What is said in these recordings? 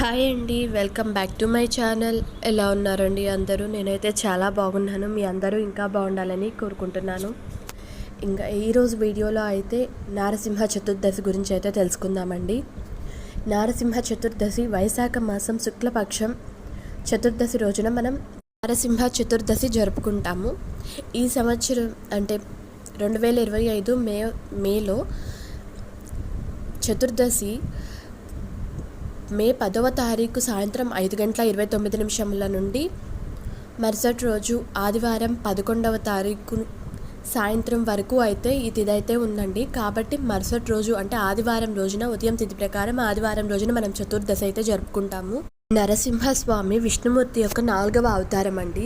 Hi అండి, welcome back to my channel. ఎలా ఉన్నారండి అందరూ? నేనైతే చాలా బాగున్నాను. మీ అందరూ ఇంకా బాగుండాలని కోరుకుంటున్నాను. ఇంకా ఈరోజు వీడియోలో అయితే నారసింహ చతుర్దశి గురించి అయితే తెలుసుకుందామండి. నారసింహ చతుర్దశి వైశాఖ మాసం శుక్లపక్షం చతుర్దశి రోజున మనం నారసింహ చతుర్దశి జరుపుకుంటాము. ఈ సంవత్సరం అంటే 2025 మేలో చతుర్దశి మే 10వ తారీఖు సాయంత్రం 5:29 నుండి మరుసటి రోజు ఆదివారం 11వ తారీఖు సాయంత్రం వరకు అయితే ఈ తిథి అయితే ఉందండి. కాబట్టి మరుసటి రోజు అంటే ఆదివారం రోజున ఉదయం తిథి ప్రకారం ఆదివారం రోజున మనం చతుర్దశి అయితే జరుపుకుంటాము. నరసింహస్వామి విష్ణుమూర్తి యొక్క 4వ అవతారం అండి.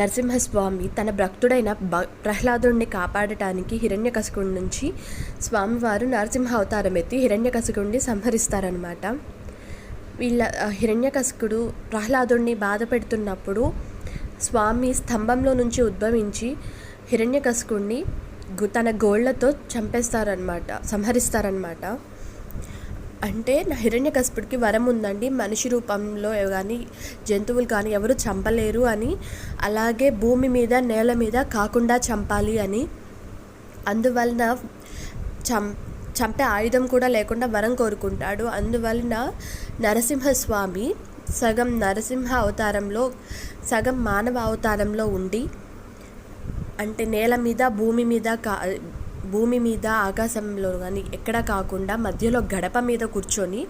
నరసింహస్వామి తన భక్తుడైన ప్రహ్లాదుడిని కాపాడటానికి హిరణ్యకశిపుడి నుంచి స్వామివారు నరసింహ అవతారం ఎత్తి హిరణ్యకశిపుడిని సంహరిస్తారనమాట. హిరణ్యకశిపుడు ప్రహ్లాదుడిని బాధ పెడుతున్నప్పుడు స్వామి స్తంభంలో నుంచి ఉద్భవించి హిరణ్యకశిపుడిని తన గోళ్లతో సంహరిస్తారనమాట. అంటే హిరణ్యకశిపుడికి వరం ఉందండి, మనిషి రూపంలో కానీ జంతువులు కానీ ఎవరు చంపలేరు అని, అలాగే భూమి మీద నేల మీద కాకుండా చంపాలి అని. అందువలన చంపే ఆయుధం కూడా లేకుండా వరం కోరుకుంటాడు. అందువలన నరసింహస్వామి సగం నరసింహ అవతారంలో సగం మానవ అవతారంలో ఉండి, అంటే నేల మీద భూమి మీద ఆకాశంలో కానీ ఎక్కడ కాకుండా మధ్యలో గడప మీద కూర్చొని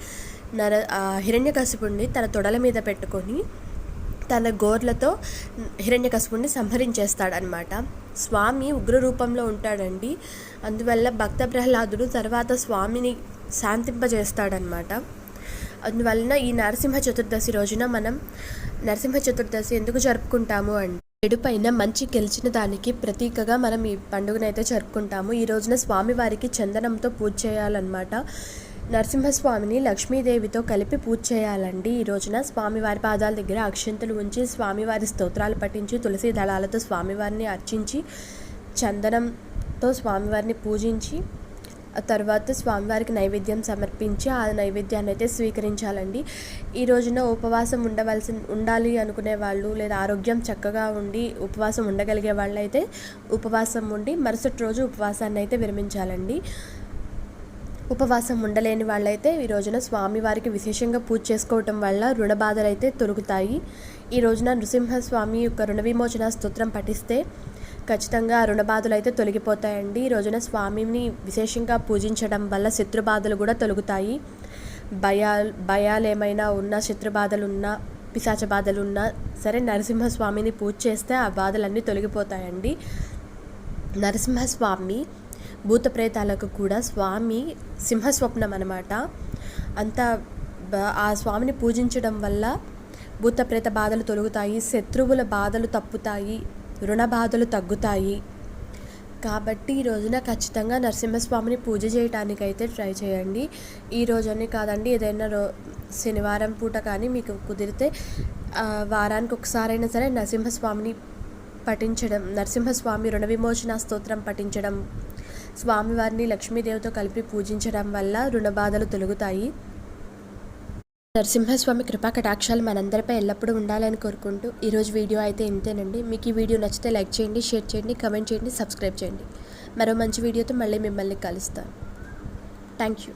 హిరణ్యకశిపుడిని తన తొడల మీద పెట్టుకొని తన గోర్లతో హిరణ్యకశిపుడిని సంహరించేస్తాడనమాట. స్వామి ఉగ్ర రూపంలో ఉంటాడండి. అందువల్ల భక్త ప్రహ్లాదుడు తర్వాత స్వామిని శాంతింపజేస్తాడనమాట. అందువలన ఈ నరసింహ చతుర్దశి రోజున మనం నరసింహ చతుర్దశి ఎందుకు జరుపుకుంటాము అంటే, చెడు పైన మంచి గెలిచిన దానికి ప్రతీకగా మనం ఈ పండుగనైతే జరుపుకుంటాము. ఈ రోజున స్వామివారికి చందనంతో పూజ చేయాలన్నమాట. నరసింహస్వామిని లక్ష్మీదేవితో కలిపి పూజ చేయాలండి. ఈ రోజున స్వామివారి పాదాల దగ్గర అక్షంతలు ఉంచి స్వామివారి స్తోత్రాలు పఠించి తులసి దళాలతో స్వామివారిని అర్చించి చందనంతో స్వామివారిని పూజించి ఆ తర్వాత స్వామివారికి నైవేద్యం సమర్పించి ఆ నైవేద్యాన్ని అయితే స్వీకరించాలండి. ఈ రోజున ఉపవాసం ఉండాలి అనుకునే వాళ్ళు, లేదా ఆరోగ్యం చక్కగా ఉండి ఉపవాసం ఉండగలిగే వాళ్ళు అయితే ఉపవాసం ఉండి మరుసటి రోజు ఉపవాసాన్ని అయితే విరమించాలండి. ఉపవాసం ఉండలేని వాళ్ళైతే ఈ రోజున స్వామివారికి విశేషంగా పూజ చేసుకోవటం వల్ల రుణ బాధలు అయితే తొలగుతాయి. ఈ రోజున నృసింహస్వామి యొక్క రుణ విమోచన స్తోత్రం పఠిస్తే ఖచ్చితంగా రుణ బాధలు అయితే తొలగిపోతాయండి. ఈ రోజున స్వామిని విశేషంగా పూజించడం వల్ల శత్రు బాధలు కూడా తొలగుతాయి. భయాలు ఏమైనా ఉన్నా, శత్రు బాధలు ఉన్నా, పిశాచ బాధలు ఉన్నా సరే నరసింహస్వామిని పూజ చేస్తే ఆ బాధలన్నీ తొలగిపోతాయండి. నరసింహస్వామి భూత ప్రేతాలకు కూడా స్వామి సింహస్వప్నం అన్నమాట. ఆ స్వామిని పూజించడం వల్ల భూత ప్రేత బాధలు తొలగుతాయి, శత్రువుల బాధలు తప్పుతాయి, రుణ బాధలు తగ్గుతాయి. కాబట్టి ఈ రోజున ఖచ్చితంగా నరసింహస్వామిని పూజ చేయడానికైతే ట్రై చేయండి. ఈ రోజని కాదండి, ఏదైనా శనివారం పూట కానీ మీకు కుదిరితే వారానికి ఒకసారైనా సరే నరసింహస్వామిని పఠించడం, నరసింహస్వామి రుణ విమోచన స్తోత్రం పఠించడం, స్వామివారిని లక్ష్మీదేవితో కలిపి పూజించడం వల్ల రుణ బాధలు తొలగుతాయి. నరసింహస్వామి కృపా కటాక్షాలు మనందరిపై ఎల్లప్పుడూ ఉండాలని కోరుకుంటూ ఈరోజు వీడియో అయితే ఇంతేనండి. మీకు ఈ వీడియో నచ్చితే లైక్ చేయండి, షేర్ చేయండి, కమెంట్ చేయండి, సబ్స్క్రైబ్ చేయండి. మరో మంచి వీడియోతో మళ్ళీ మిమ్మల్ని కలుస్తాను. Thank you.